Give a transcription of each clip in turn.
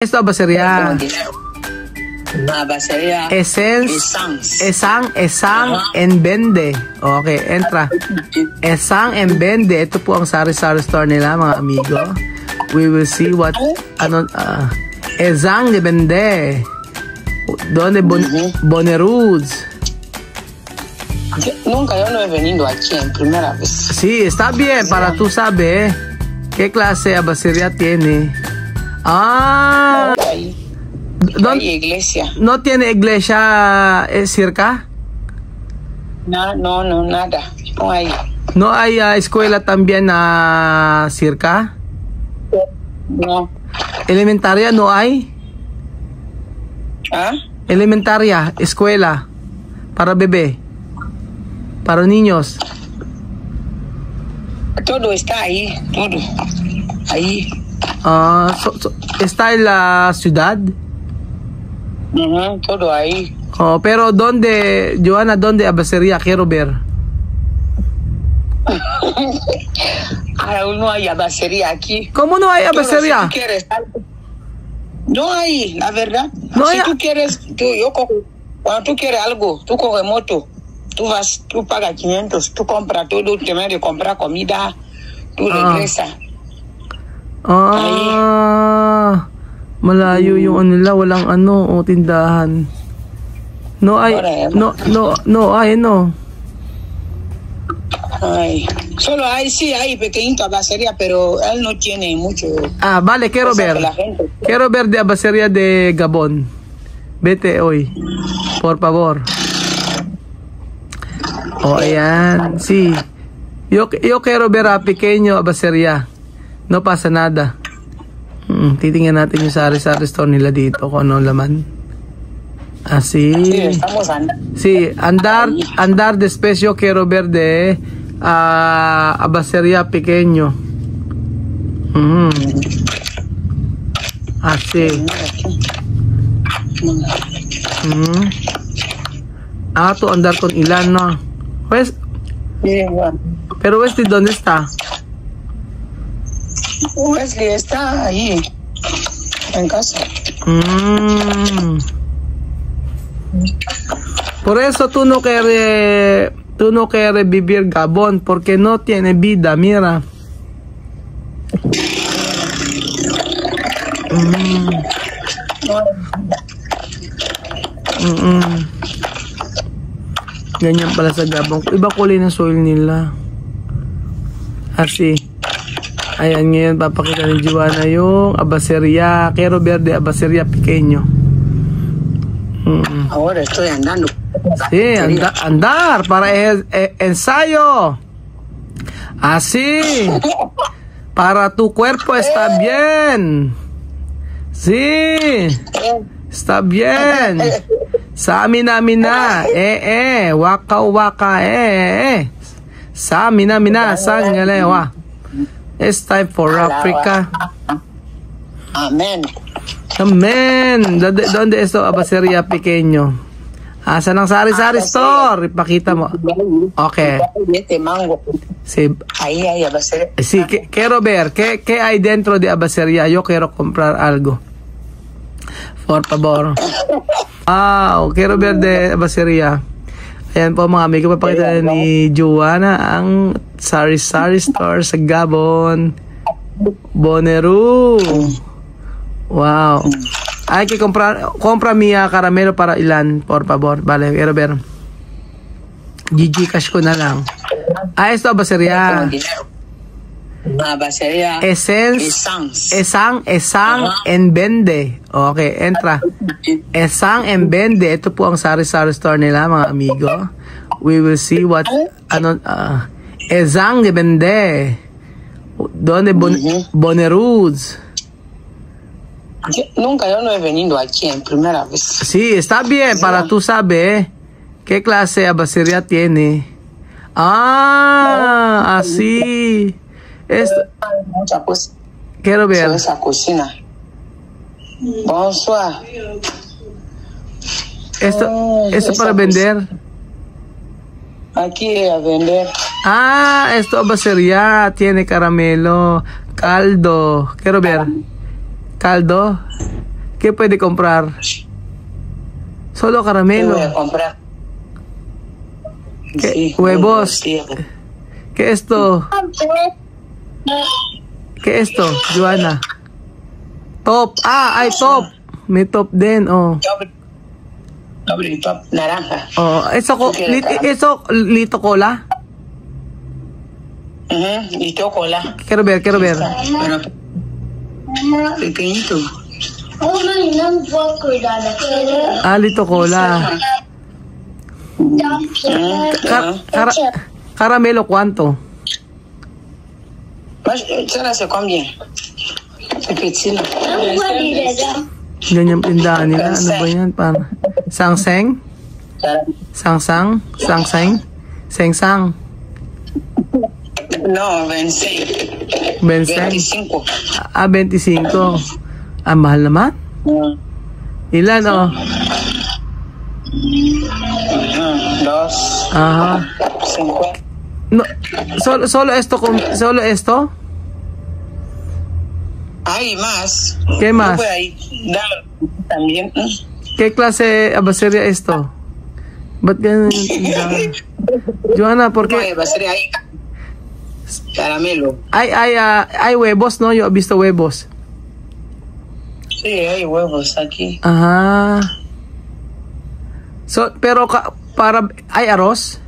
Esto basería. La basería. Esang and Bende. Okay, entra. Esang and Bende. Ito po ang sari-sari store nila, mga amigo. We will see what Esang de Bende. Donde Boneroods. Nunca yo no he venido aquí en primera vez. Sí, está bien, para tú saber qué clase de basería tiene. Ah, no hay iglesia. ¿No tiene iglesia cerca? No, nada. No hay. ¿No hay escuela también cerca? No. ¿Elementaria no hay? ¿Ah? Elementaria, escuela para bebé, para niños. Todo está ahí, todo. Ahí. ¿Está en la ciudad? Todo ahí. Oh, pero ¿dónde, Joana, dónde abasería? Quiero ver. No hay abasería aquí. ¿Cómo no hay abasería? Si tú quieres algo, no hay, la verdad. No si hay... tú quieres, cuando tú quieres algo, tú coges moto, tú pagas 500, tú compras todo, tienes de comprar comida, tú regresas. Malayo yung ano nila, walang tindahan. No hay, no hay. Ay, solo hay pequeñito abasería, pero él no tiene mucho. Vale, quiero ver. Quiero ver de abasería de Gabon. Vete hoy, por favor. Ayan, sí. Yo quiero ver pequeño abasería. No pasa nada. Titingnan natin yung sari-sari store nila dito kung ano laman. Así. Sí, andar despacio, quiero ver de abasería pequeño. Así. Tú andar con ilan, no? Pues, pero este, ¿dónde está? Wesley está ahí, en casa. Por eso tú no quieres vivir Gabón, porque no tiene vida, mira. Ganyan pala sa Gabon. Iba kulay ng soil nila. Así. Ayan, ngayon papakita ni Joana yung abasería. Quiero ver de abasería pequeño. Ahora estoy andando. Sí, andar para ensayo. Así. Para tu cuerpo está bien. Sí. Está bien. Samina. Waka. Samina. Sangalewa. It's time for Africa. Amen. ¿Dónde es eso abasería pequeño? Saan ang sari-sari store? Ipakita mo. Okay. Sí. Ahí hay abasería. Sí, quiero ver. ¿Qué hay dentro de abasería? Yo quiero comprar algo. Por favor. Quiero ver de abasería. Ayan po mga amigo, papakita ni Joana ang sari-sari store sa Gabon. Boneroo. Wow. Hay que compra mi caramelo para ilan, por favor. Vale, quiero ver. Cash ko na lang. Esto basería. Basería. Esang and Bende. Okay, entra. Esang and Bende. Ito po ang sari-sari store nila, mga amigo. We will see what Esang de Bende. Donde Boneroods. Nunca yo no he venido aquí en primera vez. Sí, está bien, para tú saber qué clase de basería tiene. Así. Quiero ver. Esa cocina. Bonsoir. Esto para vender. Aquí a vender. Esto basería tiene caramelo, caldo. Quiero ver. Caldo. ¿Qué puede comprar? Solo ¿Qué caramelo. voy a comprar? ¿Qué? Sí, Huevos. sí. ¿Qué es esto? ¿Qué es esto, Joanna? Top. Ah, hay top. May top din, oh. Doble top naranja. Oh, eso lito cola. Y chocolate. Quiero ver. Bueno, pequeñito. Ah, lito cola. Caramelo, ¿cuánto? Ça là, c'est combien? C'est petit là. Ganyan tindahan nila. Ano ba yan? Sangseng? Sangsang? Sengsang? No, 25. 25. Ah, 25. Ah, mahal naman. Ilan, oh? 2. Ajá. 50. No, solo esto? Hay más. ¿Qué más? No puede ahí dar también. ¿Qué clase de abasería esto? Ba't ganun yung tindahan? Joanna, ¿por No hay qué? basería ahí. Caramelo. Hay huevos, ¿no? Yo he visto huevos. Sí, hay huevos aquí. Ajá. Pero ¿hay arroz?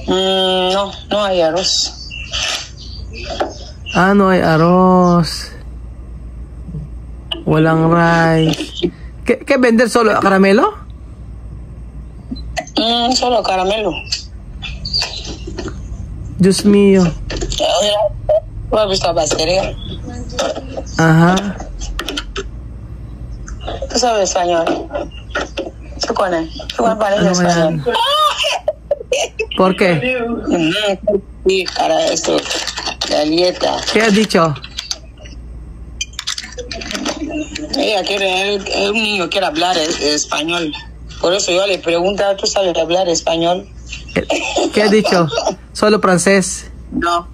No, no hay arroz. Ah, no hay arroz. Walang rice. ¿Qué vender? ¿Solo caramelo? Solo caramelo. Dios mío. ¿No has visto la basería? Ajá. ¿Tú sabes español? ¿Qué con él? ¿Qué con Ano español? yan? ¿Por qué? Sí, para esto. Galleta. ¿Qué has dicho? Ella quiere, un niño quiere hablar español. Por eso yo le pregunto, ¿tú sabes hablar español? ¿Qué has dicho? ¿Solo francés? No.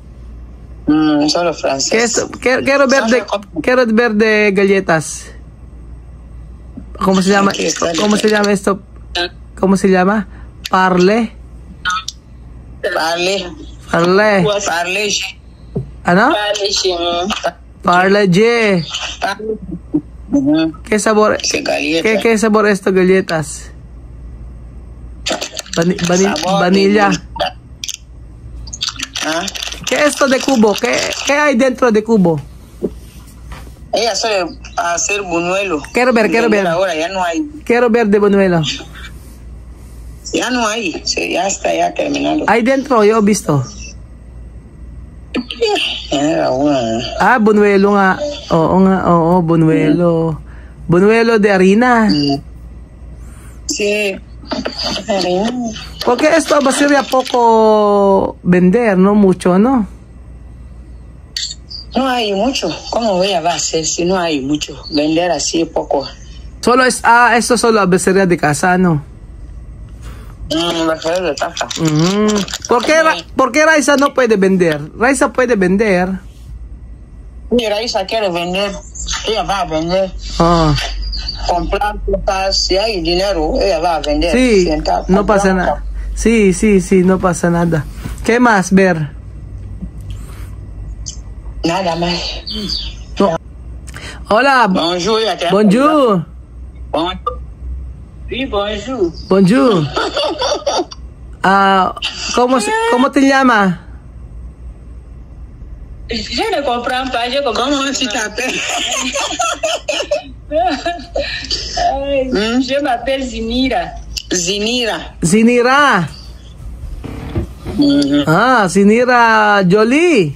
Solo francés. ¿Qué es? Quiero ver de galletas. ¿Cómo se llama? ¿Cómo se llama esto? ¿Cómo se llama? Parle. Parle. Parle. ¿Ano? Parle. ¿Qué sabor? ¿Qué sabor esto, galletas? Vanilla. ¿Ah? ¿Qué es esto de cubo? ¿Qué hay dentro de cubo? Ella suele hacer buñuelo. Quiero ver. Ahora ya no hay. Quiero ver de buñuelo. Ya no hay. Sí, ya está ya terminado. Hay dentro, yo he visto. Era una. Ah, buñuelo nga. Oo, buñuelo. Buñuelo de harina. Sí. Harina. Porque esto va a ser ya poco vender, no mucho, ¿no? No hay mucho. ¿Cómo voy a hacer si no hay mucho? Vender así poco. Esto solo a becerría de casa, ¿no? Bajar de taja. ¿Por qué Raiza no puede vender? Raiza puede vender. Y Raiza quiere vender. Ella va a vender. Comprar cosas. Si hay dinero, ella va a vender. Sí, no pasa nada. Sí, no pasa nada. ¿Qué más ver? Nada más. No. Hola. Bonjour. Bonjour. Sí, bonjour. Bonjour. ¿Cómo te llamas? Je ne comprends pas. Comment tu t'appelles? Je m'appelle Zinira. Sinira. Sinira Jolie.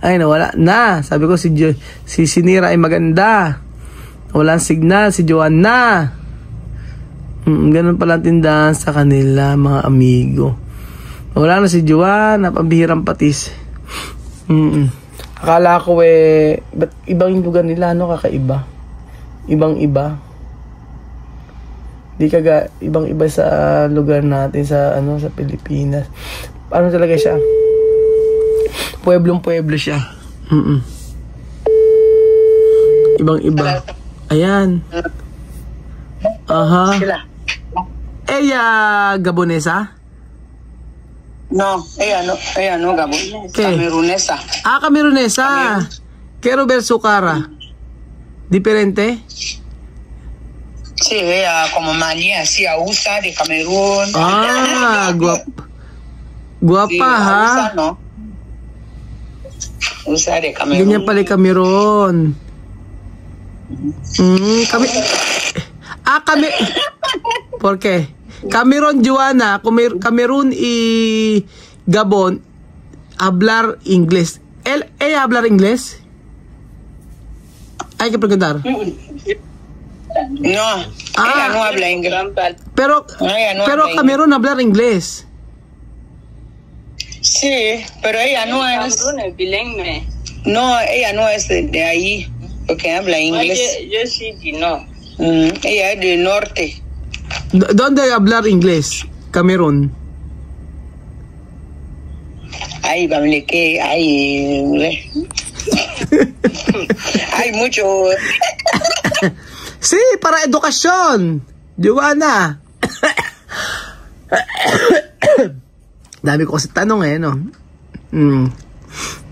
Ay, nawala na. Sabi ko si Sinira ay maganda. Walang signal si Joanna. Ganun pala ang tindahan sa kanila, mga amigo. Wala na si Joanna, pambihirang patis. Akala ko ba't ibang lugar nila, no? Kakaiba. Ibang-iba. Di ibang-iba sa lugar natin sa sa Pilipinas. Ano talaga siya? Pueblong-pueblo siya. Ibang-iba. Ayan. Aha. Sila. Ella Gabonesa? No, ella no, Gabon. ¿Qué? Camerunesa. Ah, Camerunesa. Quiero ver su cara. ¿Diferente? Sí, ella como María, así, Ausa de Camerún. Ah, guapa Sí, ha. Ausa, no. Ausa de Camerún. Ganyan pala yung Cameron. Kami... ¿Por qué? Cameron, Joanna, Camerún y Gabón, hablar inglés. ¿Ella hablar inglés? Hay que preguntar. No, ella no habla inglés. Pero Ella no pero habla Camerún hablar inglés. Sí, pero ella no es... bilingüe. No, ella no es de ahí, porque habla inglés. Yo sí, no. Ella es del norte. ¿Dónde hablar inglés? Camerún. Ay, vale, que hay... hay mucho... Sí, para edukasyon. Joanna. Dami ko kasi tanong no.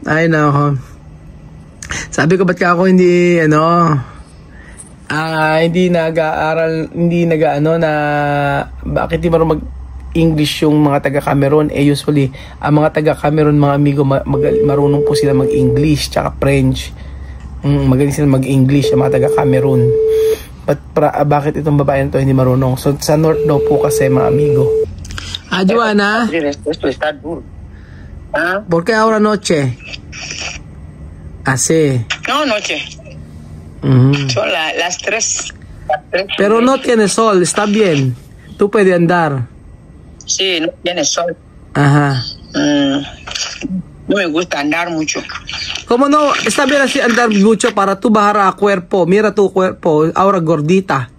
Ay, nako. Sabi ko, ba't ka ako hindi, hindi nag-aaral, bakit di marunong mag-English yung mga taga-Cameroon? Usually, ang mga taga-Cameroon, mga amigo, marunong po sila mag-English, tsaka French. Magaling sila mag-English, ang mga taga-Cameroon. Bakit itong babae na to hindi marunong? So, sa North daw po kasi, mga amigo. Joanna? Esto está duro. ¿Ah? ¿Por qué ahora noche? Así. No, noche. Son las 3. Pero no tiene sol, está bien. Tú puedes andar. Sí, no tiene sol. Ajá. No me gusta andar mucho. ¿Cómo no? Está bien así andar mucho para tú bajar a cuerpo. Mira tu cuerpo, ahora gordita.